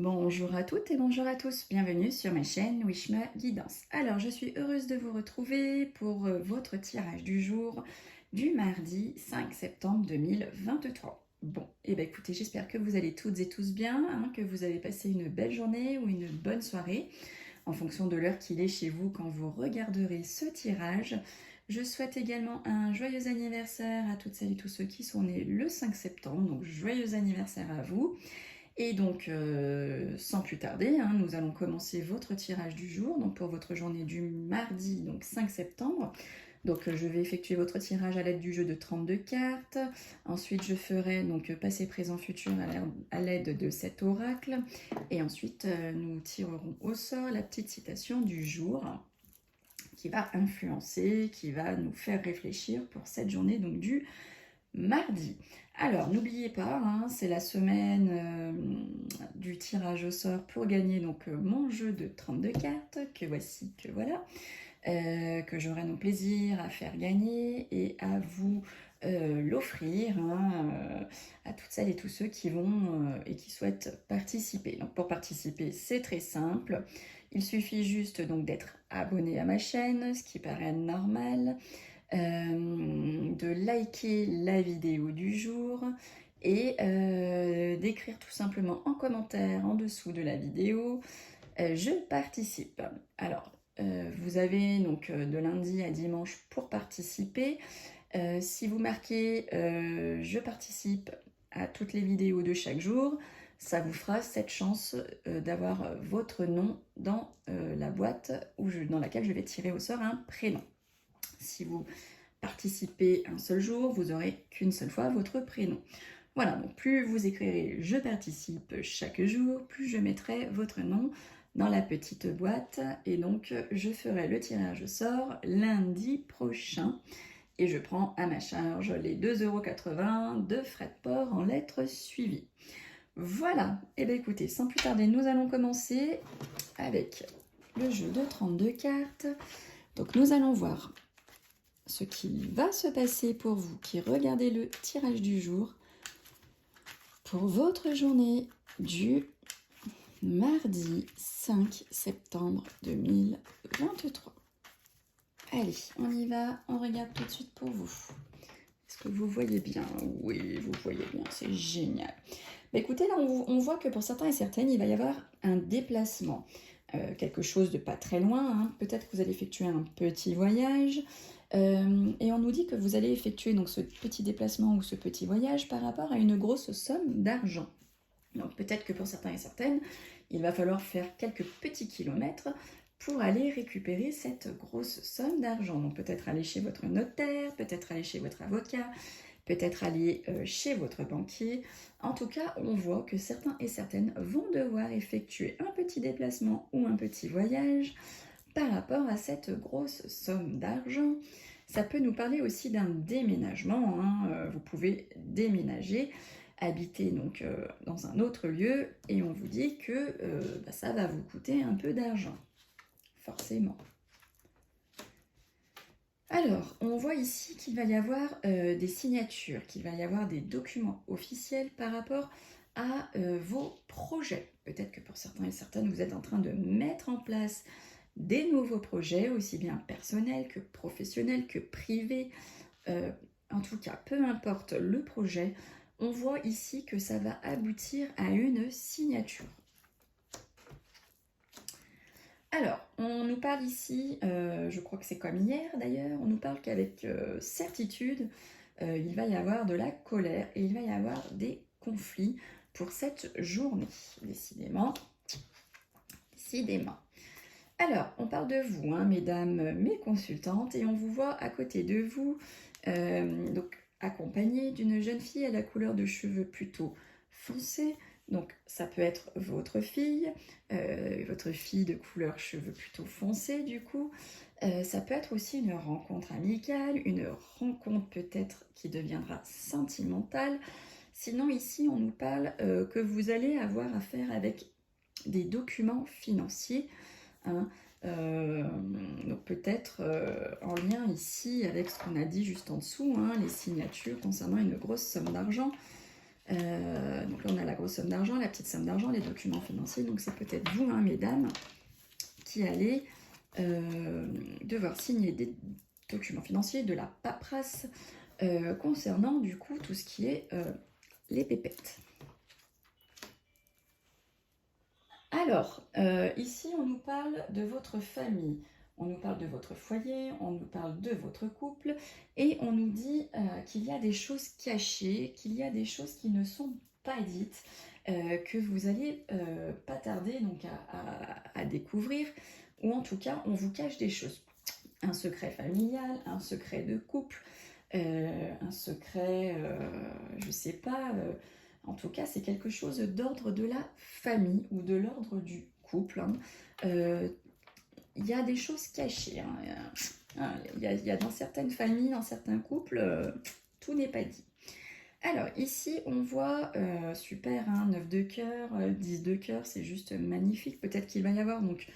Bonjour à toutes et bonjour à tous, bienvenue sur ma chaîne Wishma Guidance. Alors je suis heureuse de vous retrouver pour votre tirage du jour du mardi 5 septembre 2023. Bon, et bien écoutez, j'espère que vous allez toutes et tous bien, que vous avez passé une belle journée ou une bonne soirée, en fonction de l'heure qu'il est chez vous quand vous regarderez ce tirage. Je souhaite également un joyeux anniversaire à toutes celles et tous ceux qui sont nés le 5 septembre, donc joyeux anniversaire à vous. Et donc, sans plus tarder, nous allons commencer votre tirage du jour, donc pour votre journée du mardi, donc 5 septembre. Donc, je vais effectuer votre tirage à l'aide du jeu de 32 cartes. Ensuite, je ferai donc passé, présent, futur à l'aide de cet oracle. Et ensuite, nous tirerons au sort la petite citation du jour qui va influencer, qui va nous faire réfléchir pour cette journée donc du mardi. Alors, n'oubliez pas, c'est la semaine du tirage au sort pour gagner donc mon jeu de 32 cartes, que voici, que voilà, que j'aurai donc plaisir à faire gagner et à vous l'offrir à toutes celles et tous ceux qui vont et qui souhaitent participer. Donc, pour participer, c'est très simple. Il suffit juste donc d'être abonné à ma chaîne, ce qui paraît normal, de liker la vidéo du jour et d'écrire tout simplement en commentaire en dessous de la vidéo je participe. Alors vous avez donc de lundi à dimanche pour participer. Si vous marquez je participe à toutes les vidéos de chaque jour, ça vous fera cette chance d'avoir votre nom dans la boîte dans laquelle je vais tirer au sort un prénom. Si vous participez un seul jour, vous n'aurez qu'une seule fois votre prénom. Voilà, donc plus vous écrirez « Je participe » chaque jour, plus je mettrai votre nom dans la petite boîte. Et donc, je ferai le tirage au sort lundi prochain. Et je prends à ma charge les 2,80 € de frais de port en lettres suivies. Voilà, et bien écoutez, sans plus tarder, nous allons commencer avec le jeu de 32 cartes. Donc nous allons voir ce qui va se passer pour vous qui regardez le tirage du jour pour votre journée du mardi 5 septembre 2023. Allez, on y va, on regarde tout de suite pour vous. Est-ce que vous voyez bien? Oui, vous voyez bien, c'est génial. Bah écoutez, là on voit que pour certains et certaines, il va y avoir un déplacement. Quelque chose de pas très loin, peut-être que vous allez effectuer un petit voyage, et on nous dit que vous allez effectuer donc ce petit déplacement ou ce petit voyage par rapport à une grosse somme d'argent. Donc peut-être que pour certains et certaines, il va falloir faire quelques petits kilomètres pour aller récupérer cette grosse somme d'argent. Donc peut-être aller chez votre notaire, peut-être aller chez votre avocat, peut-être aller chez votre banquier. En tout cas, on voit que certains et certaines vont devoir effectuer un petit déplacement ou un petit voyage par rapport à cette grosse somme d'argent. Ça peut nous parler aussi d'un déménagement. Vous pouvez déménager, habiter donc dans un autre lieu, et on vous dit que ça va vous coûter un peu d'argent, forcément. Alors, on voit ici qu'il va y avoir des signatures, qu'il va y avoir des documents officiels par rapport à vos projets. Peut-être que pour certains et certaines, vous êtes en train de mettre en place des nouveaux projets, aussi bien personnels que professionnels, que privés. En tout cas, peu importe le projet, on voit ici que ça va aboutir à une signature. Alors, on nous parle ici, je crois que c'est comme hier d'ailleurs, on nous parle qu'avec certitude, il va y avoir de la colère et il va y avoir des conflits pour cette journée, décidément. Décidément. Alors, on parle de vous, mesdames, mes consultantes, et on vous voit à côté de vous, donc accompagnée d'une jeune fille à la couleur de cheveux plutôt foncée. Donc ça peut être votre fille de couleur cheveux plutôt foncés du coup. Ça peut être aussi une rencontre amicale, une rencontre peut-être qui deviendra sentimentale. Sinon ici on nous parle que vous allez avoir affaire avec des documents financiers. Donc peut-être en lien ici avec ce qu'on a dit juste en dessous, les signatures concernant une grosse somme d'argent. Donc là, on a la grosse somme d'argent, la petite somme d'argent, les documents financiers. Donc c'est peut-être vous, hein, mesdames, qui allez devoir signer des documents financiers, de la paperasse, concernant du coup tout ce qui est les pépettes. Alors, ici, on nous parle de votre famille, on nous parle de votre foyer, on nous parle de votre couple, et on nous dit qu'il y a des choses cachées, qu'il y a des choses qui ne sont pas dites, que vous allez pas tarder donc à découvrir, ou en tout cas, on vous cache des choses. Un secret familial, un secret de couple, un secret, je sais pas... en tout cas, c'est quelque chose d'ordre de la famille ou de l'ordre du couple. Hein. Il y a des choses cachées. Hein. Il y a dans certaines familles, dans certains couples, tout n'est pas dit. Alors ici, on voit, super, hein, 9 de cœur, 10 de cœur, c'est juste magnifique. Peut-être qu'il va y avoir donc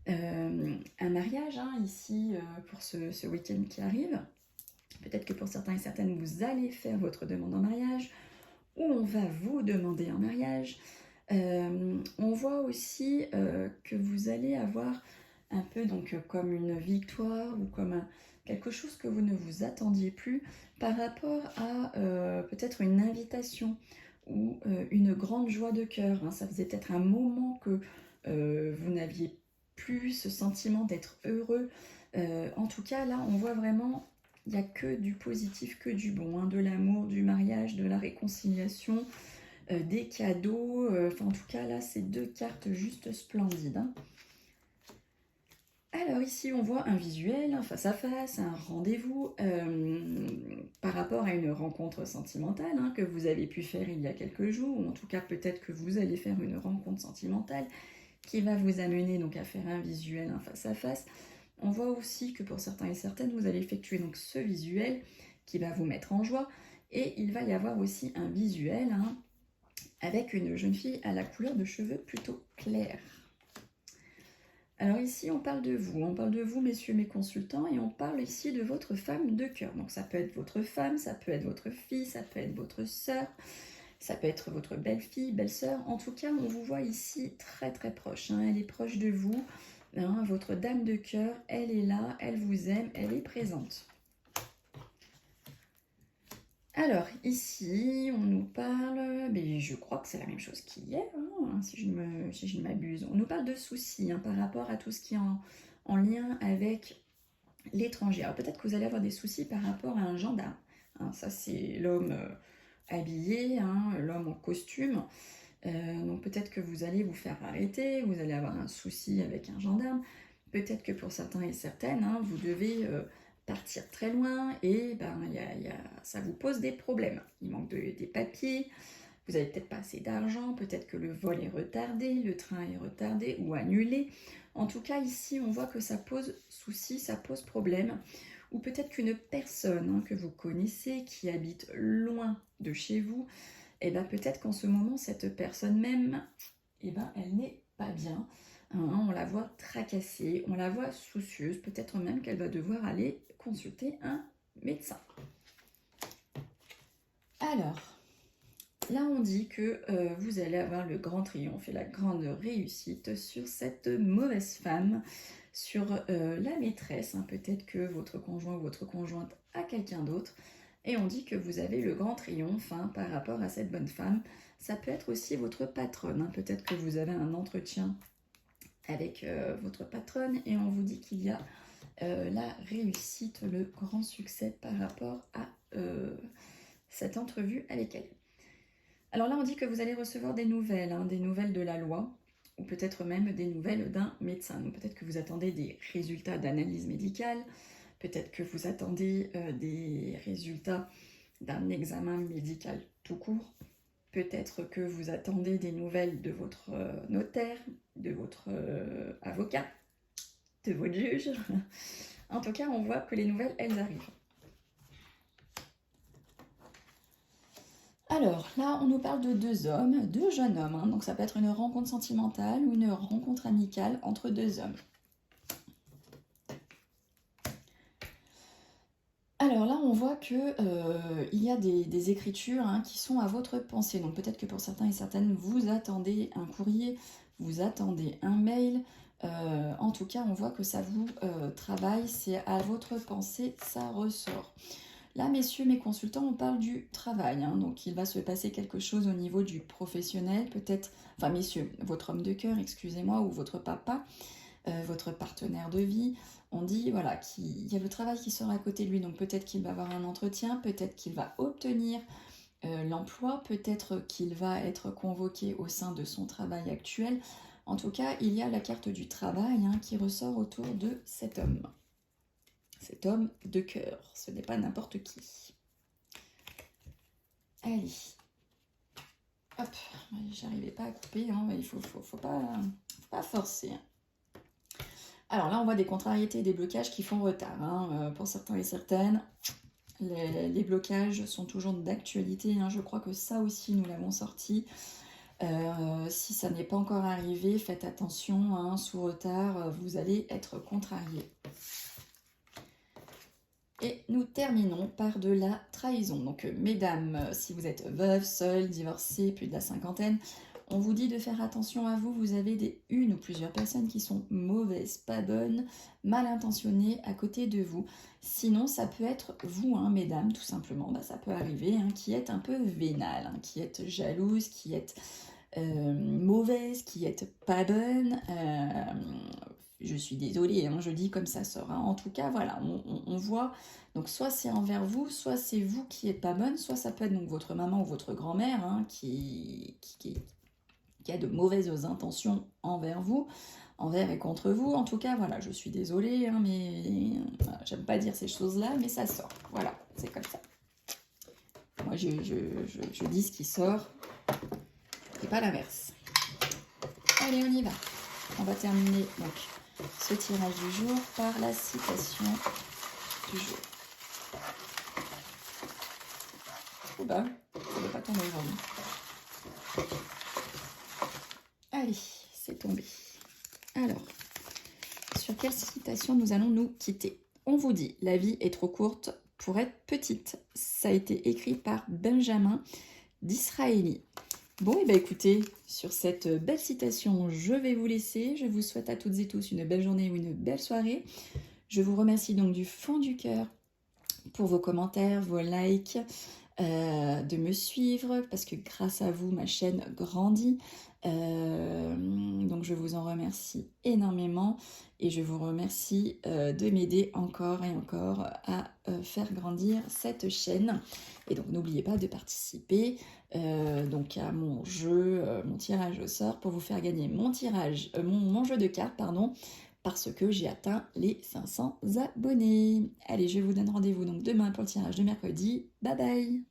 un mariage, hein, ici, pour ce week-end qui arrive. Peut-être que pour certains et certaines, vous allez faire votre demande en mariage, ou on va vous demander en mariage. On voit aussi que vous allez avoir un peu donc comme une victoire ou comme quelque chose que vous ne vous attendiez plus par rapport à peut-être une invitation ou une grande joie de cœur. Hein. Ça faisait peut-être un moment que vous n'aviez plus ce sentiment d'être heureux. En tout cas, là, on voit vraiment... Il n'y a que du positif, que du bon, hein, de l'amour, du mariage, de la réconciliation, des cadeaux. En tout cas, là, c'est deux cartes juste splendides. Hein. Alors ici, on voit un visuel, un face-à-face, un rendez-vous par rapport à une rencontre sentimentale hein, que vous avez pu faire il y a quelques jours, ou en tout cas, peut-être que vous allez faire une rencontre sentimentale qui va vous amener donc à faire un visuel, un face-à-face. On voit aussi que pour certains et certaines, vous allez effectuer donc ce visuel qui va vous mettre en joie. Et il va y avoir aussi un visuel hein, avec une jeune fille à la couleur de cheveux plutôt claire. Alors ici, on parle de vous, messieurs mes consultants, et on parle ici de votre femme de cœur. Donc ça peut être votre femme, ça peut être votre fille, ça peut être votre sœur, ça peut être votre belle-fille, belle-sœur. En tout cas, on vous voit ici très très proche. Hein. Elle est proche de vous. Hein, votre dame de cœur, elle est là, elle vous aime, elle est présente. Alors, ici, on nous parle, mais je crois que c'est la même chose qu'hier, hein, si je ne m'abuse. On nous parle de soucis hein, par rapport à tout ce qui est en lien avec l'étranger. Alors, peut-être que vous allez avoir des soucis par rapport à un gendarme. Hein, ça, c'est l'homme habillé, hein, l'homme en costume. Donc peut-être que vous allez vous faire arrêter, vous allez avoir un souci avec un gendarme, peut-être que pour certains et certaines, hein, vous devez partir très loin et ben, ça vous pose des problèmes. Il manque des papiers, vous n'avez peut-être pas assez d'argent, peut-être que le vol est retardé, le train est retardé ou annulé. En tout cas, ici, on voit que ça pose souci, ça pose problème. Ou peut-être qu'une personne hein, que vous connaissez, qui habite loin de chez vous, et bien peut-être qu'en ce moment, cette personne même, et ben, elle n'est pas bien. Hein, on la voit tracassée, on la voit soucieuse, peut-être même qu'elle va devoir aller consulter un médecin. Alors, là on dit que vous allez avoir le grand triomphe et la grande réussite sur cette mauvaise femme, sur la maîtresse, hein, peut-être que votre conjoint ou votre conjointe a quelqu'un d'autre, et on dit que vous avez le grand triomphe hein, par rapport à cette bonne femme. Ça peut être aussi votre patronne, hein, peut-être que vous avez un entretien avec votre patronne et on vous dit qu'il y a la réussite, le grand succès par rapport à cette entrevue avec elle. Alors là, on dit que vous allez recevoir des nouvelles, hein, des nouvelles de la loi, ou peut-être même des nouvelles d'un médecin. Donc peut-être que vous attendez des résultats d'analyse médicale, peut-être que vous attendez des résultats d'un examen médical tout court, peut-être que vous attendez des nouvelles de votre notaire, de votre avocat, de votre juge. En tout cas, on voit que les nouvelles, elles arrivent. Alors, là, on nous parle de deux hommes, deux jeunes hommes. Hein, donc, ça peut être une rencontre sentimentale ou une rencontre amicale entre deux hommes. Alors, Alors là, on voit que il y a des écritures hein, qui sont à votre pensée. Donc peut-être que pour certains et certaines, vous attendez un courrier, vous attendez un mail. En tout cas, on voit que ça vous travaille, c'est à votre pensée, ça ressort. Là, messieurs, mes consultants, on parle du travail. Hein, donc il va se passer quelque chose au niveau du professionnel, peut-être, enfin messieurs, votre homme de cœur, excusez-moi, ou votre papa, votre partenaire de vie. On dit voilà qu'il y a le travail qui sort à côté de lui, donc peut-être qu'il va avoir un entretien, peut-être qu'il va obtenir l'emploi, peut-être qu'il va être convoqué au sein de son travail actuel. En tout cas, il y a la carte du travail hein, qui ressort autour de cet homme de cœur. Ce n'est pas n'importe qui. Allez, hop, j'arrivais pas à couper, hein, mais il faut pas forcer. Hein. Alors là, on voit des contrariétés et des blocages qui font retard. Hein. Pour certains et certaines, les blocages sont toujours d'actualité. Hein. Je crois que ça aussi, nous l'avons sorti. Si ça n'est pas encore arrivé, faites attention. Hein. Sous retard, vous allez être contrarié. Et nous terminons par de la trahison. Donc, mesdames, si vous êtes veuve, seule, divorcée, plus de la cinquantaine, on vous dit de faire attention à vous. Vous avez une ou plusieurs personnes qui sont mauvaises, pas bonnes, mal intentionnées à côté de vous. Sinon, ça peut être vous, hein, mesdames, tout simplement. Bah, ça peut arriver, hein, qui êtes un peu vénale, hein, qui êtes jalouse, qui êtes mauvaise, qui êtes pas bonne. Je suis désolée, hein, je dis comme ça sort. Hein. En tout cas, voilà, on voit. Donc, soit c'est envers vous, soit c'est vous qui n'êtes pas bonne, soit ça peut être donc votre maman ou votre grand-mère hein, qui a de mauvaises intentions envers vous, envers et contre vous. En tout cas, voilà, je suis désolée, hein, mais j'aime pas dire ces choses-là, mais ça sort. Voilà, c'est comme ça. Moi, je dis ce qui sort et pas l'inverse. Allez, on y va. On va terminer donc ce tirage du jour par la citation du jour. Oh bah, ça ne va pas tomber aujourd'hui. Allez, c'est tombé. Alors, sur quelle citation nous allons nous quitter? On vous dit, la vie est trop courte pour être petite. Ça a été écrit par Benjamin Disraeli. Bon, et bien écoutez, sur cette belle citation, je vais vous laisser. Je vous souhaite à toutes et tous une belle journée ou une belle soirée. Je vous remercie donc du fond du cœur pour vos commentaires, vos likes, de me suivre, parce que grâce à vous, ma chaîne grandit. Donc je vous en remercie énormément et je vous remercie de m'aider encore et encore à faire grandir cette chaîne. Et donc n'oubliez pas de participer donc à mon jeu, mon tirage au sort pour vous faire gagner mon jeu de cartes, pardon, parce que j'ai atteint les 500 abonnés. Allez, je vous donne rendez-vous donc demain pour le tirage de mercredi. Bye bye!